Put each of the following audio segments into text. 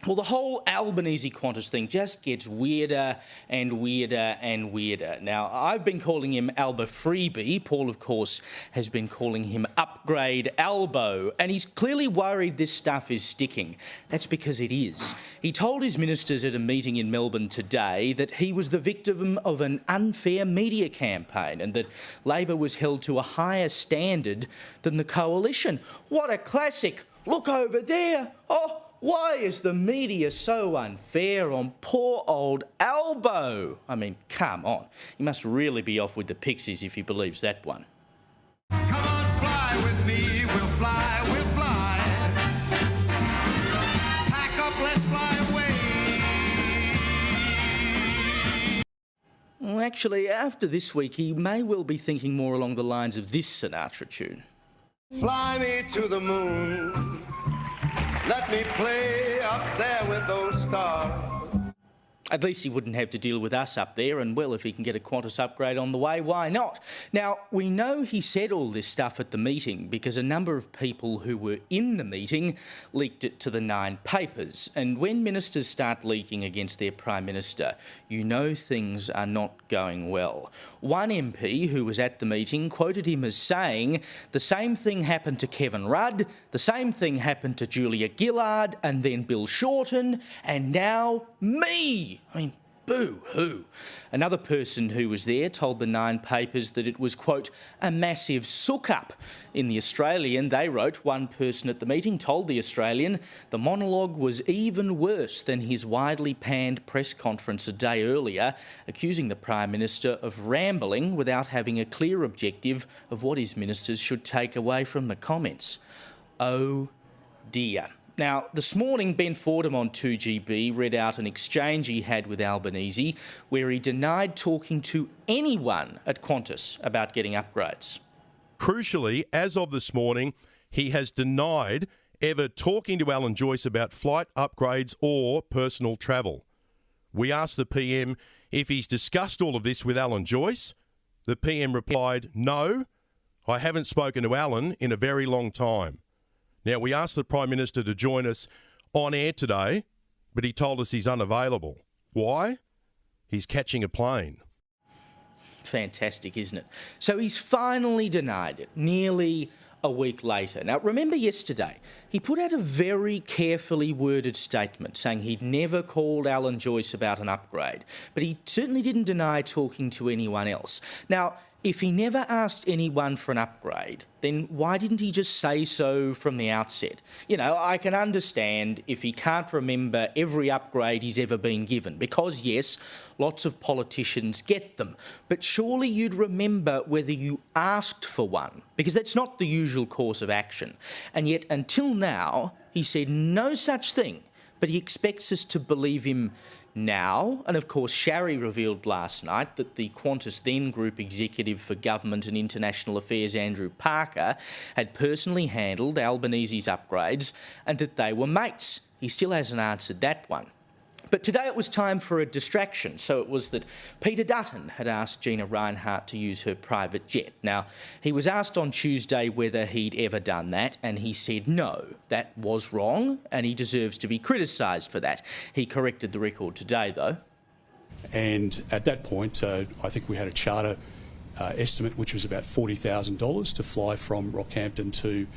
Well, the whole Albanese Qantas thing just gets weirder and weirder and weirder. Now, I've been calling him Alba Freebie. Paul, of course, has been calling him Upgrade Albo. And he's clearly worried this stuff is sticking. That's because it is. He told his ministers at a meeting in Melbourne today that he was the victim of an unfair media campaign and that Labor was held to a higher standard than the coalition. What a classic. Look over there. Oh, why is the media so unfair on poor old Albo? I mean, come on. He must really be off with the pixies if he believes that one. Come on, fly with me, we'll fly, we'll fly. Pack up, let's fly away. Well, actually, after this week, he may well be thinking more along the lines of this Sinatra tune. Fly me to the moon. Let me play up there with those stars. At least he wouldn't have to deal with us up there, and well, if he can get a Qantas upgrade on the way, why not? Now, we know he said all this stuff at the meeting because a number of people who were in the meeting leaked it to the Nine papers. And when ministers start leaking against their Prime Minister, you know things are not going well. One MP who was at the meeting quoted him as saying, "The same thing happened to Kevin Rudd, the same thing happened to Julia Gillard, and then Bill Shorten, and now me." I mean, boo-hoo. Another person who was there told the Nine papers that it was, quote, a massive sook-up. In The Australian, they wrote, one person at the meeting told The Australian the monologue was even worse than his widely panned press conference a day earlier, accusing the Prime Minister of rambling without having a clear objective of what his ministers should take away from the comments. Oh dear. Now, this morning, Ben Fordham on 2GB read out an exchange he had with Albanese where he denied talking to anyone at Qantas about getting upgrades. Crucially, as of this morning, he has denied ever talking to Alan Joyce about flight upgrades or personal travel. We asked the PM if he's discussed all of this with Alan Joyce. The PM replied, "No, I haven't spoken to Alan in a very long time." Now, we asked the Prime Minister to join us on air today, but he told us he's unavailable. Why? He's catching a plane. Fantastic, isn't it? So he's finally denied it, nearly a week later. Now, remember yesterday, he put out a very carefully worded statement saying he'd never called Alan Joyce about an upgrade, but he certainly didn't deny talking to anyone else. Now, if he never asked anyone for an upgrade, then why didn't he just say so from the outset? You know, I can understand if he can't remember every upgrade he's ever been given, because, yes, lots of politicians get them. But surely you'd remember whether you asked for one, because that's not the usual course of action. And yet, until now, he said no such thing, but he expects us to believe him now. And of course, Sharry revealed last night that the Qantas then Group Executive for Government and International Affairs, Andrew Parker, had personally handled Albanese's upgrades and that they were mates. He still hasn't answered that one. But today it was time for a distraction, so it was that Peter Dutton had asked Gina Rinehart to use her private jet. Now, he was asked on Tuesday whether he'd ever done that, and he said no, that was wrong, and he deserves to be criticised for that. He corrected the record today, though. And at that point, I think we had a charter estimate which was about $40,000 to fly from Rockhampton to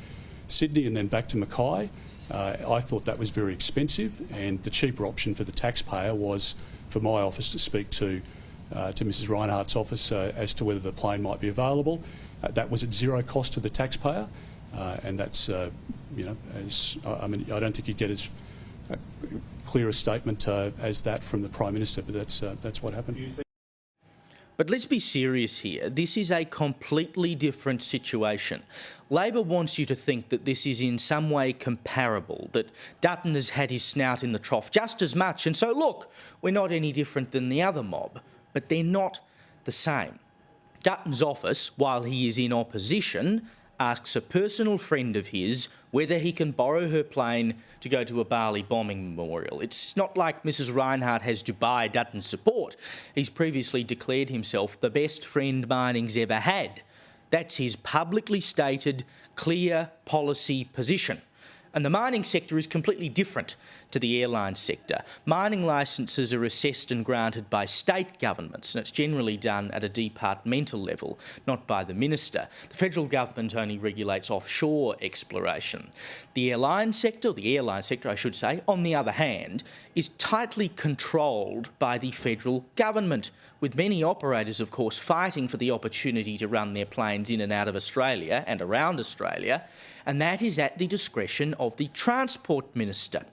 Sydney and then back to Mackay. I thought that was very expensive, and the cheaper option for the taxpayer was for my office to speak to Mrs Rinehart's office as to whether the plane might be available. That was at zero cost to the taxpayer, and that's, you know, I mean, I don't think you'd get as clear a statement as that from the Prime Minister, but that's what happened. But let's be serious here. This is a completely different situation. Labor wants you to think that this is in some way comparable, that Dutton has had his snout in the trough just as much, and so look, we're not any different than the other mob. But they're not the same. Dutton's office, while he is in opposition, asks a personal friend of his whether he can borrow her plane to go to a Bali bombing memorial. It's not like Mrs Rinehart has Dubai Dutton's support. He's previously declared himself the best friend mining's ever had. That's his publicly stated, clear policy position. And the mining sector is completely different to the airline sector. Mining licences are assessed and granted by state governments, and it's generally done at a departmental level, not by the minister. The federal government only regulates offshore exploration. The airline sector, I should say, on the other hand, is tightly controlled by the federal government, with many operators, of course, fighting for the opportunity to run their planes in and out of Australia and around Australia, and that is at the discretion of the Transport Minister.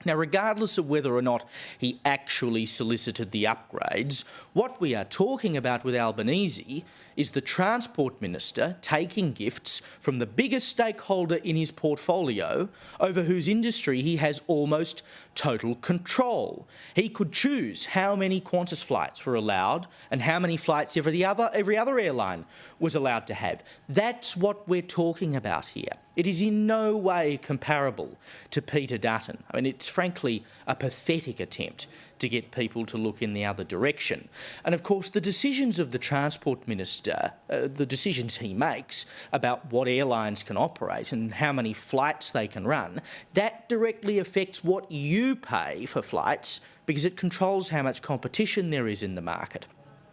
Now, regardless of whether or not he actually solicited the upgrades, what we are talking about with Albanese is the Transport Minister taking gifts from the biggest stakeholder in his portfolio, over whose industry he has almost total control. He could choose how many Qantas flights were allowed and how many flights every other airline was allowed to have. That's what we're talking about here. It is in no way comparable to Peter Dutton. I mean, it's frankly a pathetic attempt to get people to look in the other direction. And of course, the decisions of the Transport Minister, the decisions he makes about what airlines can operate and how many flights they can run, that directly affects what you pay for flights because it controls how much competition there is in the market.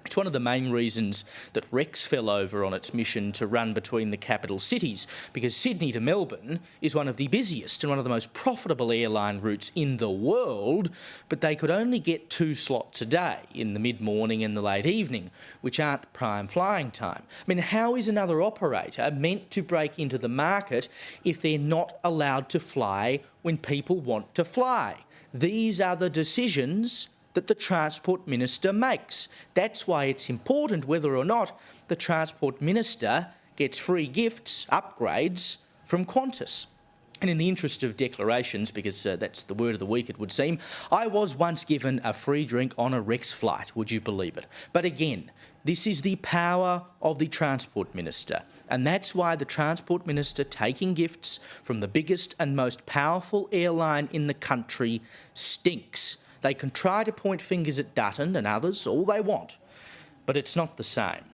It's one of the main reasons that Rex fell over on its mission to run between the capital cities, because Sydney to Melbourne is one of the busiest and one of the most profitable airline routes in the world, but they could only get 2 slots a day in the mid-morning and the late evening, which aren't prime flying time. I mean, how is another operator meant to break into the market if they're not allowed to fly when people want to fly? These are the decisions that the Transport Minister makes. That's why it's important whether or not the Transport Minister gets free gifts, upgrades from Qantas. And in the interest of declarations, because that's the word of the week it would seem, I was once given a free drink on a Rex flight, would you believe it? But again, this is the power of the Transport Minister, and that's why the Transport Minister taking gifts from the biggest and most powerful airline in the country stinks. They can try to point fingers at Dutton and others all they want, but it's not the same.